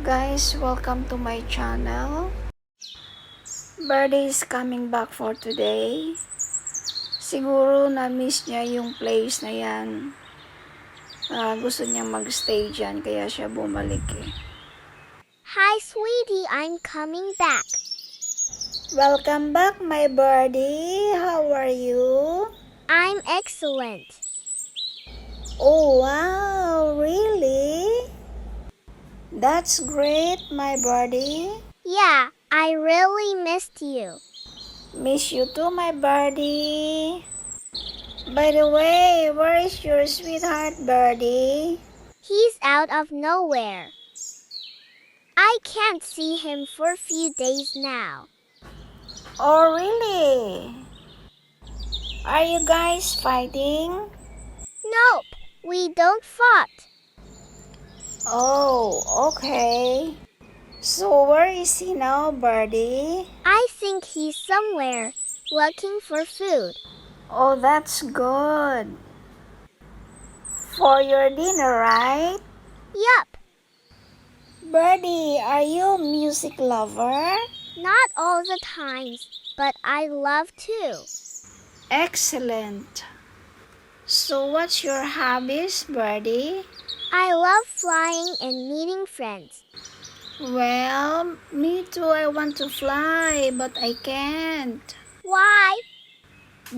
Guys, welcome to my channel. Birdie is coming back for today. Siguro na-miss niya yung place na yan. Gusto niya magstay dyan, kaya siya bumalik eh. Hi, sweetie, I'm coming back. Welcome back, my birdie. How are you? I'm excellent. Oh, wow, really? That's great, my birdie. Yeah, I really missed you. Miss you too, my birdie. By the way, where is your sweetheart, birdie? He's out of nowhere. I can't see him for a few days now. Oh, really? Are you guys fighting? Nope, we don't fight. Oh, okay. So where is he now, birdie? I think he's somewhere, looking for food. Oh, that's good. For your dinner, right? Yup, Birdie, are you a music lover? not all the times, but I love to. Excellent. So what's your hobbies, birdie? I love flying and meeting friends. Well, me too. I want to fly, but I can't. Why?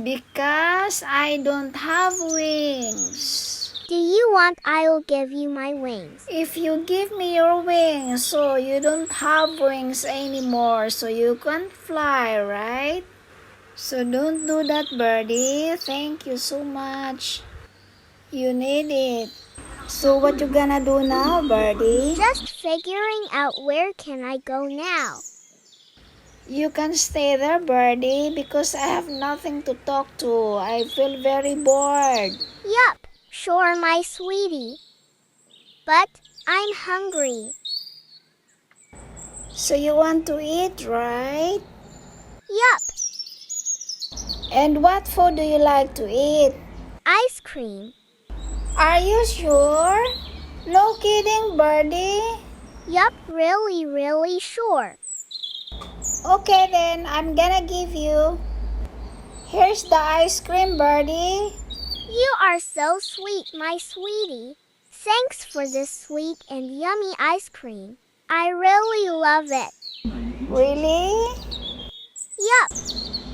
Because I don't have wings. Do you want I'll give you my wings? If you give me your wings, so you don't have wings anymore, so you can't fly, right? So don't do that, birdie. Thank you so much. You need it. So what you gonna do now, birdie? Just figuring out where can I go now. You can stay there, birdie, because I have nothing to talk to. I feel very bored. Yup, sure my sweetie. But I'm hungry. So you want to eat, right? Yup, And what food do you like to eat? ice cream. Are you sure? No kidding, birdie? Yup, really sure. Okay then, I'm gonna give you. Here's the ice cream, birdie. You are so sweet, my sweetie. Thanks for this sweet and yummy ice cream. I really love it. Really? Yup,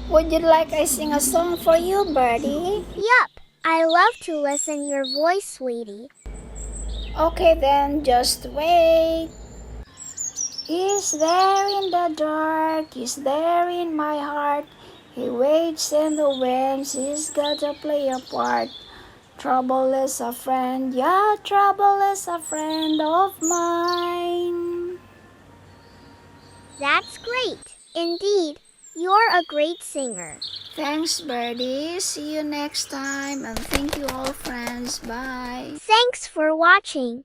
Would you like I sing a song for you, birdie? yup. I love to listen your voice, sweetie. Okay then, just wait. He's there in the dark, he's there in my heart. He waits in the winds, he's got to play a part. Trouble is a friend, yeah, trouble is a friend of mine. That's great. Indeed, you're a great singer. Thanks, birdie. See you next time, and thank you all, friends. Bye. Thanks for watching.